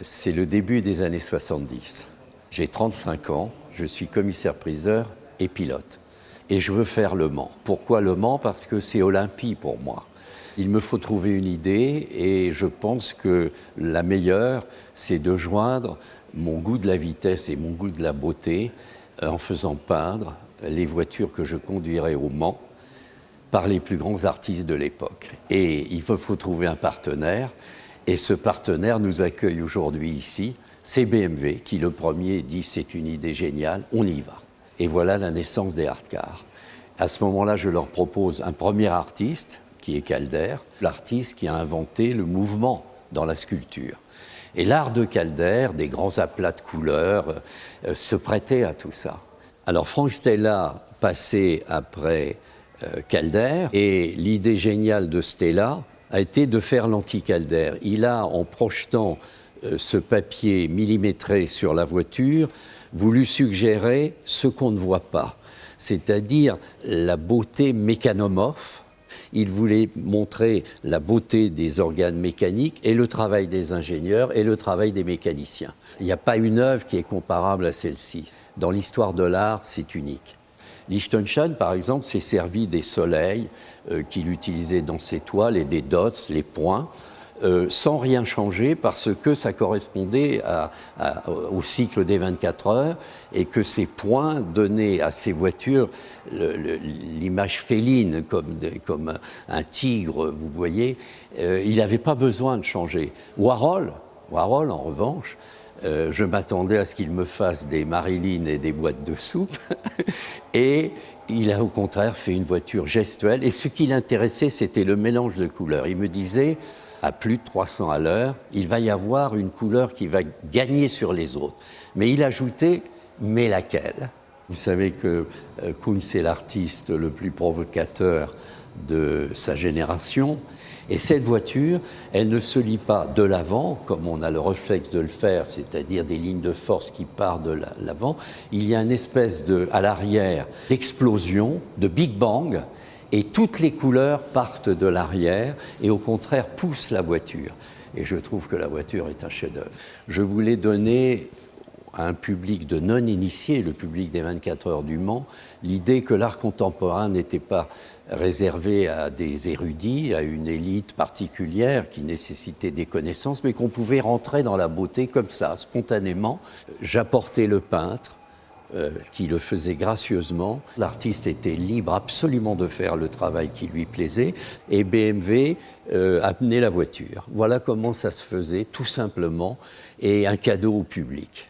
C'est le début des années 70. J'ai 35 ans, je suis commissaire-priseur et pilote. Et je veux faire Le Mans. Pourquoi Le Mans? Parce que c'est Olympie pour moi. Il me faut trouver une idée et je pense que la meilleure, c'est de joindre mon goût de la vitesse et mon goût de la beauté en faisant peindre les voitures que je conduirai au Mans par les plus grands artistes de l'époque. Et il faut trouver un partenaire. Et ce partenaire nous accueille aujourd'hui ici. C'est BMW qui, le premier, dit « c'est une idée géniale, on y va ». Et voilà la naissance des Art Cars. À ce moment-là, je leur propose un premier artiste, qui est Calder, l'artiste qui a inventé le mouvement dans la sculpture. Et l'art de Calder, des grands aplats de couleurs, se prêtait à tout ça. Alors Frank Stella passait après Calder, et l'idée géniale de Stella a été de faire l'anti-Calder. Il a, en projetant ce papier millimétré sur la voiture, voulu suggérer ce qu'on ne voit pas, c'est-à-dire la beauté mécanomorphe. Il voulait montrer la beauté des organes mécaniques et le travail des ingénieurs et le travail des mécaniciens. Il n'y a pas une œuvre qui est comparable à celle-ci. Dans l'histoire de l'art, c'est unique. Liechtenstein, par exemple, s'est servi des soleils qu'il utilisait dans ses toiles et des dots, les points, sans rien changer parce que ça correspondait au cycle des 24 heures et que ces points donnaient à ces voitures l'image féline comme un tigre, vous voyez. Il n'avait pas besoin de changer. Warhol, en revanche, je m'attendais à ce qu'il me fasse des Marilyn et des boîtes de soupe et il a au contraire fait une voiture gestuelle et ce qui l'intéressait c'était le mélange de couleurs. Il me disait à plus de 300 à l'heure, il va y avoir une couleur qui va gagner sur les autres. Mais il ajoutait, mais laquelle? Vous savez que Kunz est l'artiste le plus provocateur de sa génération. Et cette voiture, elle ne se lie pas de l'avant, comme on a le réflexe de le faire, c'est-à-dire des lignes de force qui partent de l'avant. Il y a une espèce à l'arrière, d'explosion, de Big Bang, et toutes les couleurs partent de l'arrière et au contraire poussent la voiture. Et je trouve que la voiture est un chef-d'œuvre. Je voulais donner à un public de non-initiés, le public des 24 heures du Mans, l'idée que l'art contemporain n'était pas réservé à des érudits, à une élite particulière qui nécessitait des connaissances, mais qu'on pouvait rentrer dans la beauté comme ça, spontanément. J'apportais le peintre, qui le faisait gracieusement. L'artiste était libre absolument de faire le travail qui lui plaisait et BMW amenait la voiture. Voilà comment ça se faisait, tout simplement, et un cadeau au public.